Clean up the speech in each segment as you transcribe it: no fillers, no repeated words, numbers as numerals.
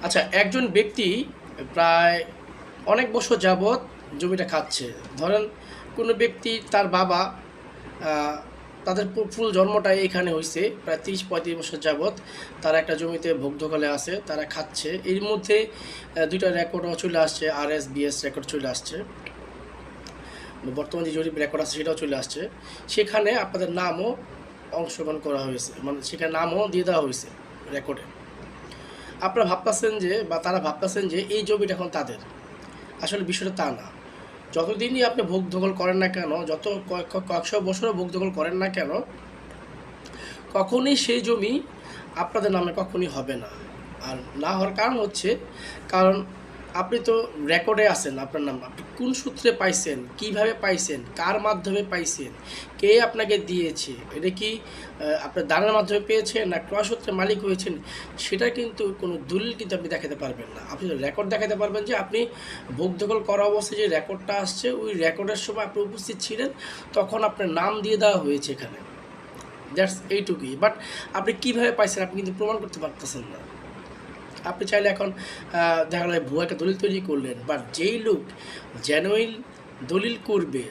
আচ্ছা, একজন ব্যক্তি প্রায় অনেক বছর যাবৎ জমিটা খাচ্ছে। ধরেন কোনো ব্যক্তি তার বাবা আহ, তাদের ফুল জন্মটাই এখানে হয়েছে, প্রায় ৩০-৩৫ বছর যাবৎ তারা একটা জমিতে ভোগ দখলে আছে, তারা খাচ্ছে। এর মধ্যে দুইটা রেকর্ডও চলে আসছে, RSBS রেকর্ড চলে আসছে, বর্তমান যে জরিপ রেকর্ড আছে সেটাও চলে আসছে। সেখানে আপনাদের নামও অংশগ্রহণ করা হয়েছে, মানে সেখানে নামও দিয়ে দেওয়া হয়েছে রেকর্ডে। আপনারা ভাবতেছেন যে, বা তারা ভাবতেছেন যে এই জমিটা এখন তাদের। আসলে বিষয়টা তা না। যতদিনই আপনি ভোগ দখল করেন না কেন, যত কয়েকশো বছরও ভোগ দখল করেন না কেন, কখনই সেই জমি আপনাদের নামে কখনই হবে না। আর না হওয়ার কারণ হচ্ছে, কারণ আপনি তো রেকর্ডে আছেন আপনার নাম। আপনি কোন সূত্রে পাইছেন, কিভাবে পাইছেন, কার মাধ্যমে পাইছেন, কে আপনাকে দিয়েছে, এটা কি আপনার দানের মাধ্যমে পেয়েছেন না ক্রয় সূত্রে মালিক হয়েছেন, সেটা কিন্তু কোনো দলিল কিন্তু আপনি দেখাতে পারবেন না। আপনি রেকর্ড দেখাতে পারবেন যে আপনি ভোগ দখল করা অবস্থায় যে রেকর্ডটা আসছে, ওই রেকর্ডের সময় আপনি উপস্থিত ছিলেন, তখন আপনার নাম দিয়ে দেওয়া হয়েছে এখানে। দ্যাটস এইটুকুই। বাট আপনি কীভাবে পাইছেন আপনি কিন্তু প্রমাণ করতে পারতেছেন না। আপনি চাইলে এখন দেখা গেল ভুয়া একটা দলিল তৈরি করলেন, বাট যেই লোক জেনুইন দলিল করবে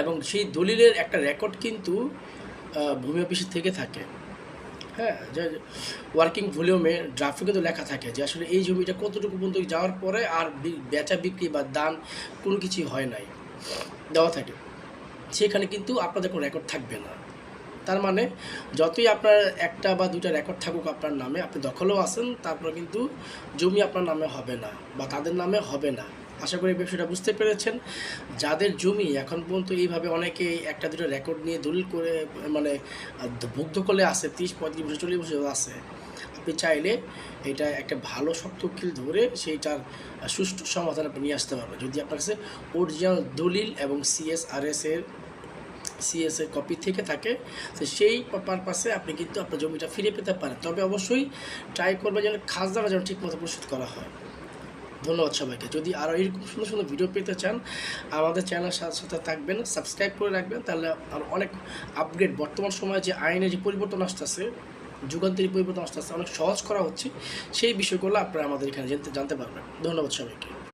এবং সেই দলিলের একটা রেকর্ড কিন্তু ভূমি অফিসে থেকে থাকে। হ্যাঁ, যে ওয়ার্কিং ভলিউমে ড্রাফটে কিন্তু লেখা থাকে যে আসলে এই জমিটা কতটুকু পর্যন্ত যাওয়ার পরে আর বেচা বিক্রি বা দান কোনো কিছুই হয় নাই, দেওয়া থাকে। সেখানে কিন্তু আপনাদের কোনো রেকর্ড থাকবে না। তার মানে যতই আপনার একটা বা দুইটা রেকর্ড থাকুক আপনার নামে, আপনি দখলেও আছেন, তারপর কিন্তু জমি আপনার নামে হবে না বা তাদের নামে হবে না। আশা করি বিষয়টা বুঝতে পেরেছেন। যাদের জমি এখন পর্যন্ত এইভাবে অনেকে একটা দুটো রেকর্ড নিয়ে দলিল করে, মানে ভোগ দখলে আছে, 30-35 বছর 40 বছর আছে, আপনি চাইলে এটা একটা ভালো শক্ত উকিল ধরে সেইটার সুষ্ঠু সমাধান আপনি নিয়ে আসতে পারবেন, যদি আপনার কাছে অরিজিনাল দলিল এবং সিএসের কপি থেকে থাকে। তো সেই পারপাসে আপনি কিন্তু আপনার জমিটা ফিরে পেতে পারেন। তবে অবশ্যই ট্রাই করবেন যেন খাজনাটা যেন ঠিকমতো পরিশোধ করা হয়। ধন্যবাদ সবাইকে। যদি আরও এরকম সুন্দর সুন্দর ভিডিও পেতে চান, আমাদের চ্যানেলের সাথে সাথে থাকবেন, সাবস্ক্রাইব করে রাখবেন, তাহলে আর অনেক আপগ্রেড, বর্তমান সময়ে যে আইনের যে পরিবর্তন আসতেছে, যুগান্তরী পরিবর্তন আসতেছে, অনেক সহজ করা হচ্ছে, সেই বিষয়গুলো আপনারা আমাদের এখানে জানতে পারবেন। ধন্যবাদ সবাইকে।